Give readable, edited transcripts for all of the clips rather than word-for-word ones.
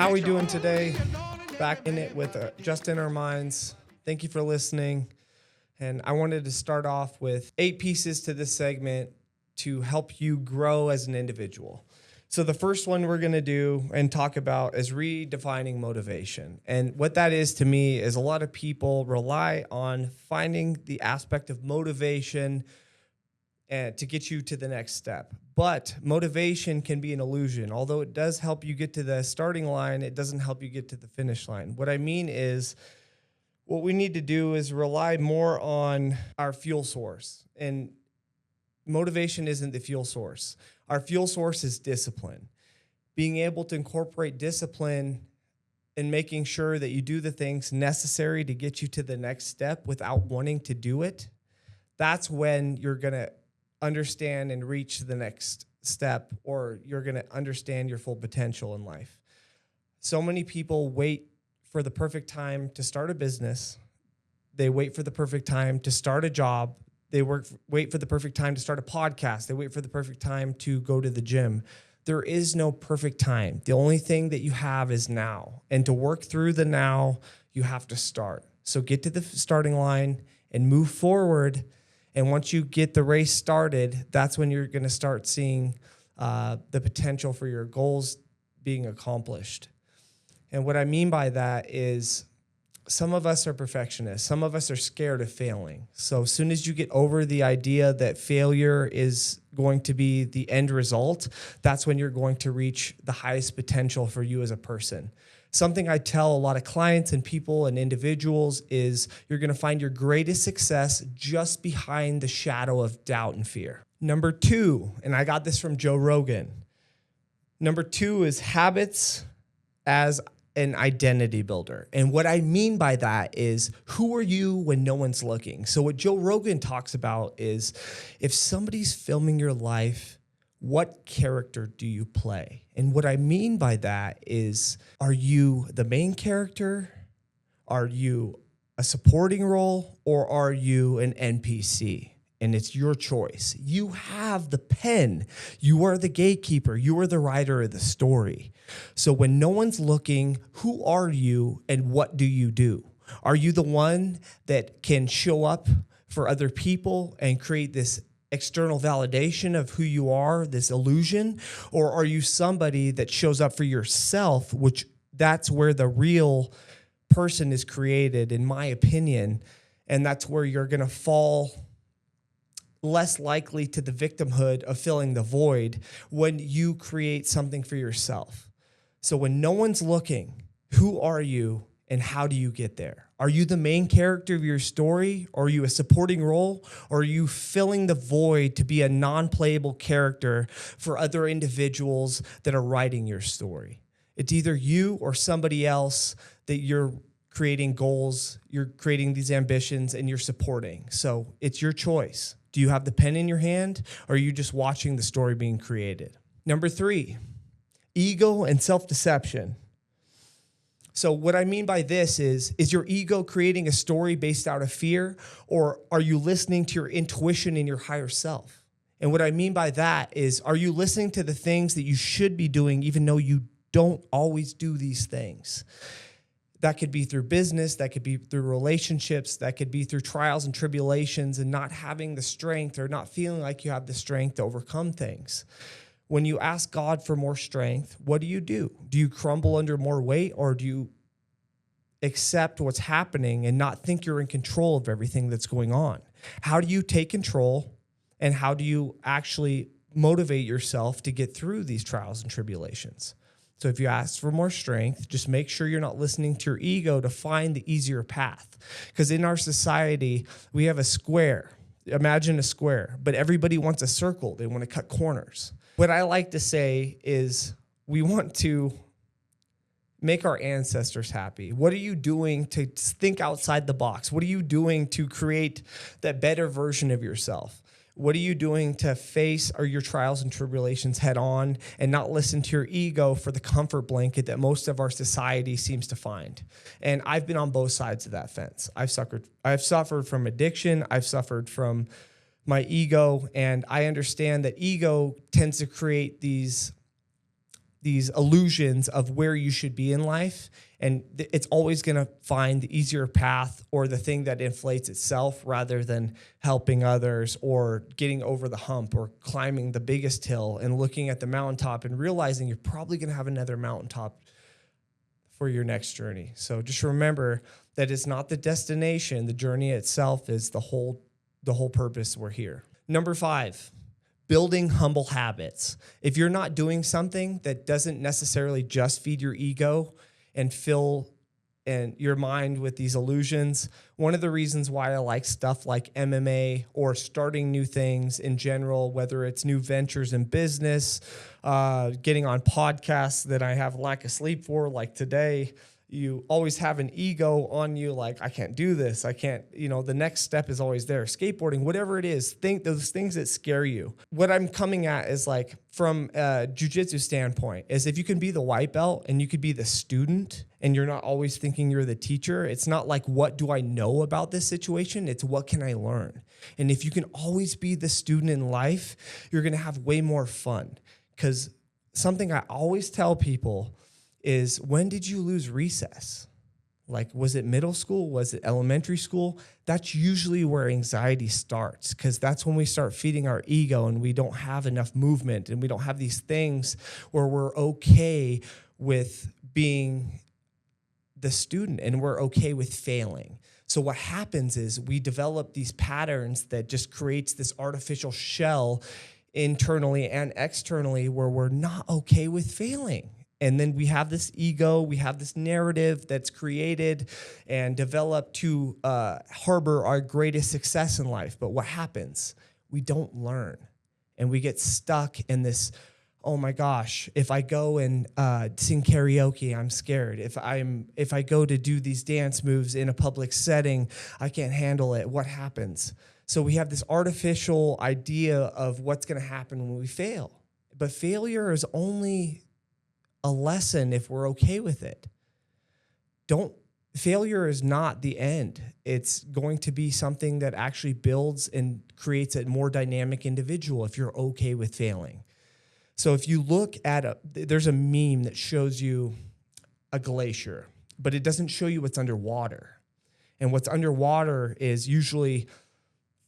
How are we doing today? Back in it with Just in Our Minds. Thank you for listening. And I wanted to start off with 8 pieces to this segment to help you grow as an individual. So the first one we're going to do and talk about is redefining motivation. And what that is to me is a lot of people rely on finding the aspect of motivation and to get you to the next step. But motivation can be an illusion. Although it does help you get to the starting line, it doesn't help you get to the finish line. What I mean is, what we need to do is rely more on our fuel source. And motivation isn't the fuel source. Our fuel source is discipline. Being able to incorporate discipline and making sure that you do the things necessary to get you to the next step without wanting to do it, that's when you're going to understand and reach the next step, or you're going to understand your full potential in life. So many people wait for the perfect time to start a business. They wait for the perfect time to start a job. They wait for the perfect time to start a podcast. They wait for the perfect time to go to the gym. There is no perfect time. The only thing that you have is now. And to work through the now, you have to start. So get to the starting line and move forward. And once you get the race started, that's when you're going to start seeing the potential for your goals being accomplished. And what I mean by that is, some of us are perfectionists. Some of us are scared of failing. So as soon as you get over the idea that failure is going to be the end result, that's when you're going to reach the highest potential for you as a person. Something I tell a lot of clients and people and individuals is, you're going to find your greatest success just behind the shadow of doubt and fear. Number 2, and I got this from Joe Rogan. Number 2 is habits as an identity builder. And what I mean by that is, who are you when no one's looking? So what Joe Rogan talks about is, if somebody's filming your life, what character do you play? And what I mean by that is, are you the main character? Are you a supporting role? Or are you an NPC? And it's your choice. You have the pen. You are the gatekeeper. You are the writer of the story. So when no one's looking, who are you and what do you do? Are you the one that can show up for other people and create this external validation of who you are, this illusion? Or are you somebody that shows up for yourself, which that's where the real person is created, in my opinion. And that's where you're going to fall less likely to the victimhood of filling the void when you create something for yourself. So when no one's looking, who are you and how do you get there? Are you the main character of your story? Or are you a supporting role? Or are you filling the void to be a non-playable character for other individuals that are writing your story? It's either you or somebody else that you're creating goals, you're creating these ambitions, and you're supporting. So it's your choice. Do you have the pen in your hand, or are you just watching the story being created? Number 3, ego and self-deception. So what I mean by this is your ego creating a story based out of fear, or are you listening to your intuition and your higher self? And what I mean by that is, are you listening to the things that you should be doing even though you don't always do these things? That could be through business, that could be through relationships, that could be through trials and tribulations and not having the strength, or not feeling like you have the strength to overcome things. When you ask God for more strength, what do? Do you crumble under more weight, or do you accept what's happening and not think you're in control of everything that's going on? How do you take control, and how do you actually motivate yourself to get through these trials and tribulations? So if you ask for more strength, just make sure you're not listening to your ego to find the easier path. Because in our society, we have a square. Imagine a square, but everybody wants a circle. They want to cut corners. What I like to say is, we want to make our ancestors happy. What are you doing to think outside the box? What are you doing to create that better version of yourself? What are you doing to face your trials and tribulations head on and not listen to your ego for the comfort blanket that most of our society seems to find? And I've been on both sides of that fence. I've suffered from addiction. I've suffered from my ego. And I understand that ego tends to create these these illusions of where you should be in life, and it's always going to find the easier path or the thing that inflates itself rather than helping others or getting over the hump or climbing the biggest hill and looking at the mountaintop and realizing you're probably going to have another mountaintop for your next journey. So just remember that it's not the destination. The journey itself is the whole purpose we're here. Number 5, building humble habits. If you're not doing something that doesn't necessarily just feed your ego and fill your mind with these illusions, one of the reasons why I like stuff like MMA or starting new things in general, whether it's new ventures in business, getting on podcasts that I have lack of sleep for, like today, you always have an ego on you, like, I can't do this. I can't, the next step is always there. Skateboarding, whatever it is, think those things that scare you. What I'm coming at is like from a jiu-jitsu standpoint is if you can be the white belt and you could be the student and you're not always thinking you're the teacher, it's not like, what do I know about this situation? It's what can I learn? And if you can always be the student in life, you're going to have way more fun. Because something I always tell people is, when did you lose recess? Like, was it middle school? Was it elementary school? That's usually where anxiety starts, because that's when we start feeding our ego and we don't have enough movement and we don't have these things where we're okay with being the student and we're okay with failing. So what happens is we develop these patterns that just creates this artificial shell internally and externally where we're not okay with failing. And then we have this ego, we have this narrative that's created and developed to harbor our greatest success in life. But what happens? We don't learn. And we get stuck in this, oh my gosh, if I go and sing karaoke, I'm scared. If I go to do these dance moves in a public setting, I can't handle it. What happens? So we have this artificial idea of what's going to happen when we fail. But failure is only a lesson if we're okay with it. Failure is not the end. It's going to be something that actually builds and creates a more dynamic individual if you're okay with failing. So if you look at there's a meme that shows you a glacier, but it doesn't show you what's underwater. And what's underwater is usually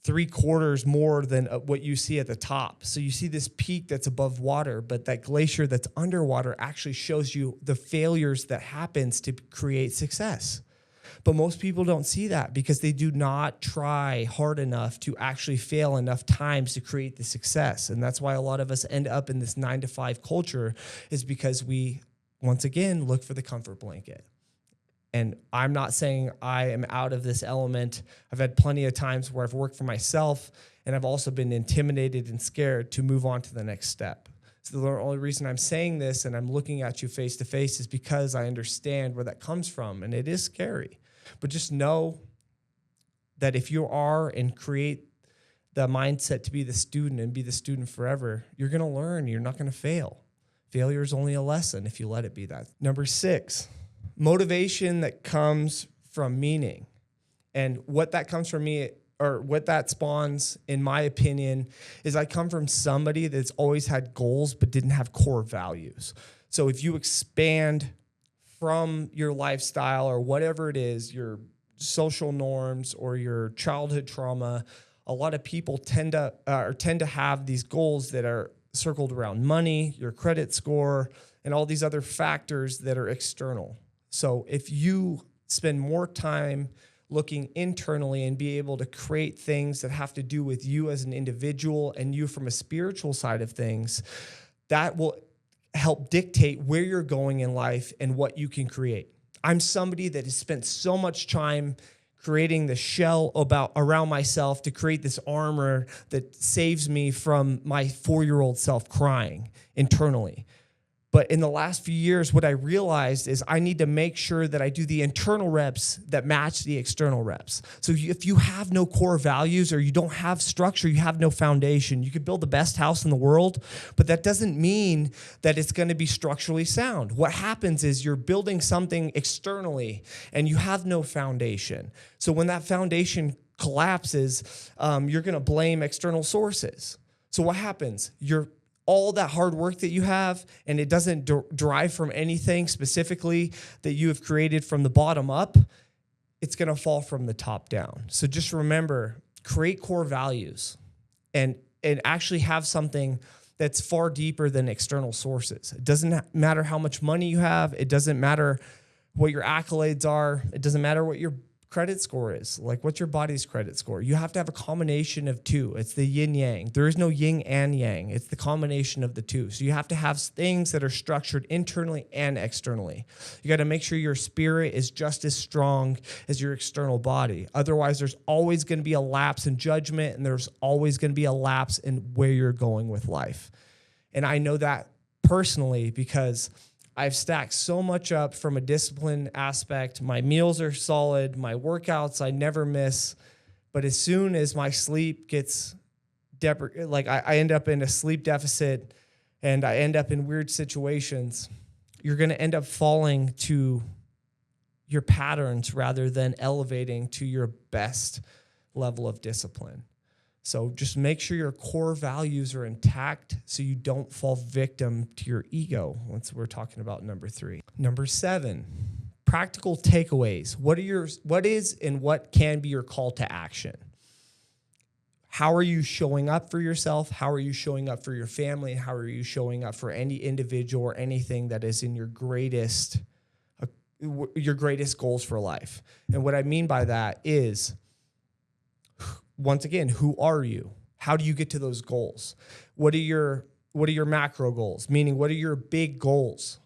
3/4 more than what you see at the top. So you see this peak that's above water, but that glacier that's underwater actually shows you the failures that happens to create success. But most people don't see that because they do not try hard enough to actually fail enough times to create the success. And that's why a lot of us end up in this 9-to-5 culture, is because we, once again, look for the comfort blanket. And I'm not saying I am out of this element. I've had plenty of times where I've worked for myself, and I've also been intimidated and scared to move on to the next step. So the only reason I'm saying this and I'm looking at you face to face is because I understand where that comes from, and it is scary. But just know that if you are and create the mindset to be the student and be the student forever, you're going to learn. You're not going to fail. Failure is only a lesson if you let it be that. Number 6. Motivation that comes from meaning. And what that comes from me, or what that spawns, in my opinion, is I come from somebody that's always had goals but didn't have core values. So if you expand from your lifestyle or whatever it is, your social norms or your childhood trauma, a lot of people tend to have these goals that are circled around money, your credit score, and all these other factors that are external. So if you spend more time looking internally and be able to create things that have to do with you as an individual and you from a spiritual side of things, that will help dictate where you're going in life and what you can create. I'm somebody that has spent so much time creating the shell around myself to create this armor that saves me from my 4-year-old self crying internally. But in the last few years, what I realized is I need to make sure that I do the internal reps that match the external reps. So if you have no core values or you don't have structure, you have no foundation. You could build the best house in the world, but that doesn't mean that it's going to be structurally sound. What happens is you're building something externally and you have no foundation. So when that foundation collapses, you're going to blame external sources. So what happens? You're all that hard work that you have, and it doesn't derive from anything specifically that you have created from the bottom up, it's going to fall from the top down. So just remember, create core values and actually have something that's far deeper than external sources. It doesn't matter how much money you have. It doesn't matter what your accolades are. It doesn't matter what your credit score is. Like, what's your body's credit score? You have to have a combination of two. It's the yin yang. There is no yin and yang. It's the combination of the two. So you have to have things that are structured internally and externally. You got to make sure your spirit is just as strong as your external body. Otherwise, there's always going to be a lapse in judgment, and there's always going to be a lapse in where you're going with life. And I know that personally because I've stacked so much up from a discipline aspect. My meals are solid. My workouts, I never miss. But as soon as my sleep gets, I end up in a sleep deficit and I end up in weird situations, you're going to end up falling to your patterns rather than elevating to your best level of discipline. So just make sure your core values are intact so you don't fall victim to your ego once we're talking about number 3. Number 7, practical takeaways. What is and what can be your call to action? How are you showing up for yourself? How are you showing up for your family? How are you showing up for any individual or anything that is in your greatest goals for life? And what I mean by that is, once again, who are you? How do you get to those goals? What are your macro goals? Meaning, what are your big goals?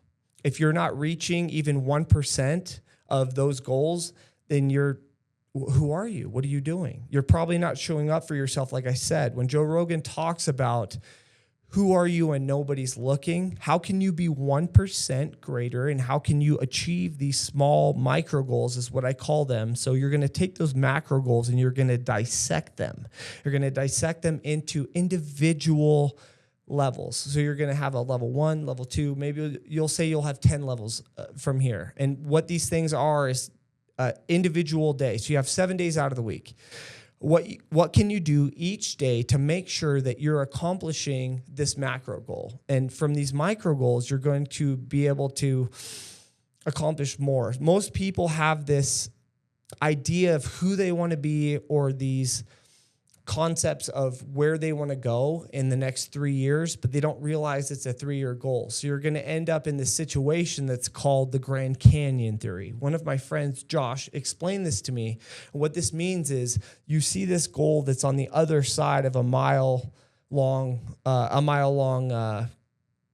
If you're not reaching even 1% of those goals, then who are you? What are you doing? You're probably not showing up for yourself. Like I said, when Joe Rogan talks about who are you and nobody's looking, how can you be 1% greater, and how can you achieve these small micro goals is what I call them. So you're going to take those macro goals and you're going to dissect them. You're going to dissect them into individual levels. So you're going to have a level 1, level 2, maybe you'll say you'll have 10 levels from here. And what these things are is individual days. So you have 7 days out of the week. What can you do each day to make sure that you're accomplishing this macro goal? And from these micro goals, you're going to be able to accomplish more. Most people have this idea of who they want to be, or these concepts of where they want to go in the next 3 years, but they don't realize it's a 3-year goal. So you're going to end up in this situation that's called the Grand Canyon theory. One of my friends, Josh, explained this to me. What this means is you see this goal that's on the other side of a mile long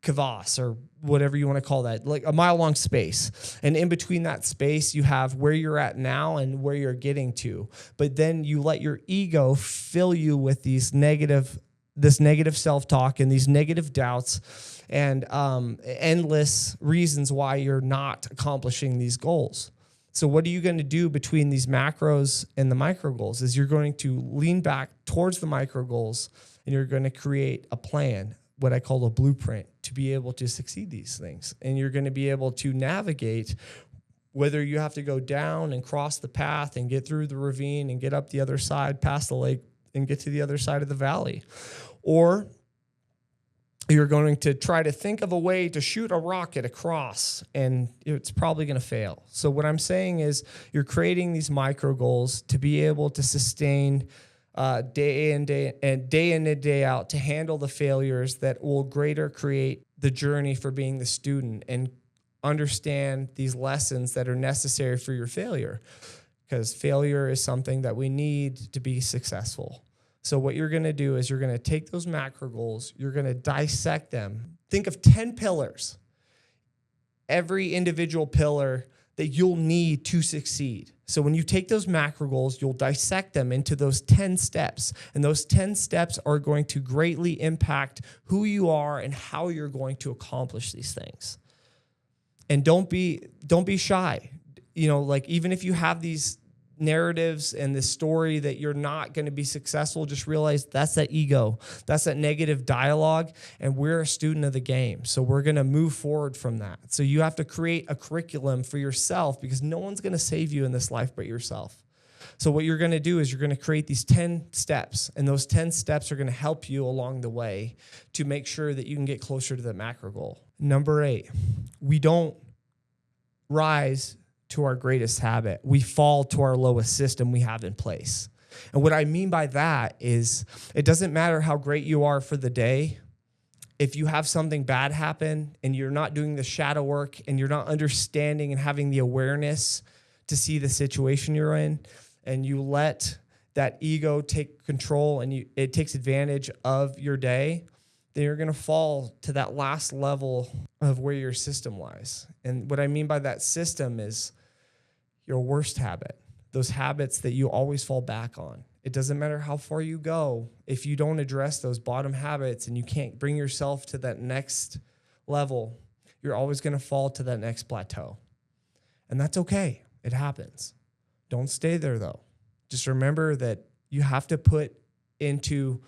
crevasse, or whatever you want to call that, like a mile long space. And in between that space, you have where you're at now and where you're getting to. But then you let your ego fill you with this negative self-talk and these negative doubts and endless reasons why you're not accomplishing these goals. So what are you going to do between these macros and the micro goals is you're going to lean back towards the micro goals and you're going to create a plan, what I call a blueprint, to be able to succeed these things. And you're going to be able to navigate whether you have to go down and cross the path and get through the ravine and get up the other side past the lake and get to the other side of the valley. Or you're going to try to think of a way to shoot a rocket across, and it's probably going to fail. So what I'm saying is you're creating these micro goals to be able to sustain day in and day out, to handle the failures that will greater create the journey for being the student and understand these lessons that are necessary for your failure, because failure is something that we need to be successful. So what you're going to do is you're going to take those macro goals, you're going to dissect them. Think of 10 pillars, every individual pillar that you'll need to succeed. So when you take those macro goals, you'll dissect them into those 10 steps. And those 10 steps are going to greatly impact who you are and how you're going to accomplish these things. And don't be shy. You know, like, even if you have these narratives and this story that you're not going to be successful, just realize that's that ego. That's that negative dialogue. And we're a student of the game. So we're going to move forward from that. So you have to create a curriculum for yourself, because no one's going to save you in this life but yourself. So what you're going to do is you're going to create these 10 steps, and those 10 steps are going to help you along the way to make sure that you can get closer to the macro goal. Number 8, we don't rise to our greatest habit. We fall to our lowest system we have in place. And what I mean by that is it doesn't matter how great you are for the day. If you have something bad happen and you're not doing the shadow work and you're not understanding and having the awareness to see the situation you're in, and you let that ego take control and it takes advantage of your day, then you're going to fall to that last level of where your system lies. And what I mean by that system is your worst habit, those habits that you always fall back on. It doesn't matter how far you go. If you don't address those bottom habits and you can't bring yourself to that next level, you're always going to fall to that next plateau. And that's okay. It happens. Don't stay there, though. Just remember that you have to put into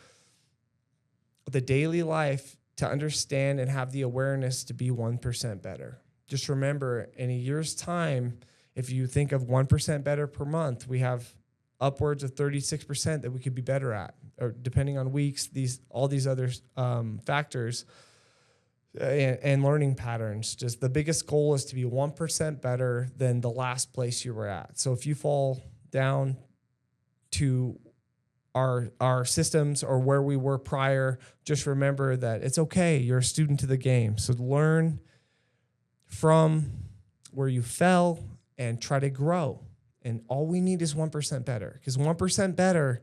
the daily life to understand and have the awareness to be 1% better. Just remember, in a year's time, if you think of 1% better per month, we have upwards of 36% that we could be better at, or depending on weeks, all these other factors and learning patterns. Just the biggest goal is to be 1% better than the last place you were at. So if you fall down to our systems or where we were prior, just remember that it's okay. You're a student to the game. So learn from where you fell and try to grow. And all we need is 1% better, because 1% better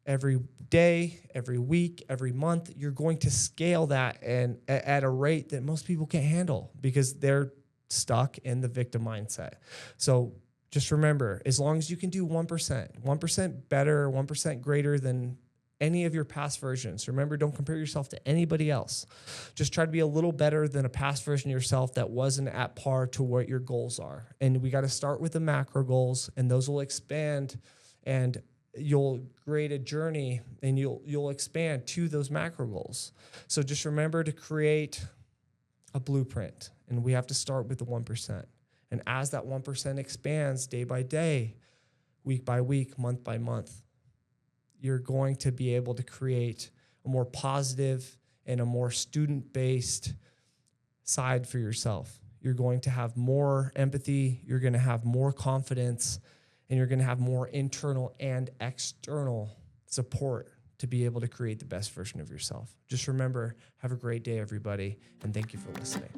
every day, every week, every month, you're going to scale that and at a rate that most people can't handle because they're stuck in the victim mindset. So just remember, as long as you can do 1% better, 1% greater than any of your past versions. Remember, don't compare yourself to anybody else. Just try to be a little better than a past version of yourself that wasn't at par to what your goals are. And we got to start with the macro goals, and those will expand, and you'll create a journey, and you'll expand to those macro goals. So just remember to create a blueprint, and we have to start with the 1%. And as that 1% expands day by day, week by week, month by month, you're going to be able to create a more positive and a more student-based side for yourself. You're going to have more empathy, you're going to have more confidence, and you're going to have more internal and external support to be able to create the best version of yourself. Just remember, have a great day, everybody, and thank you for listening.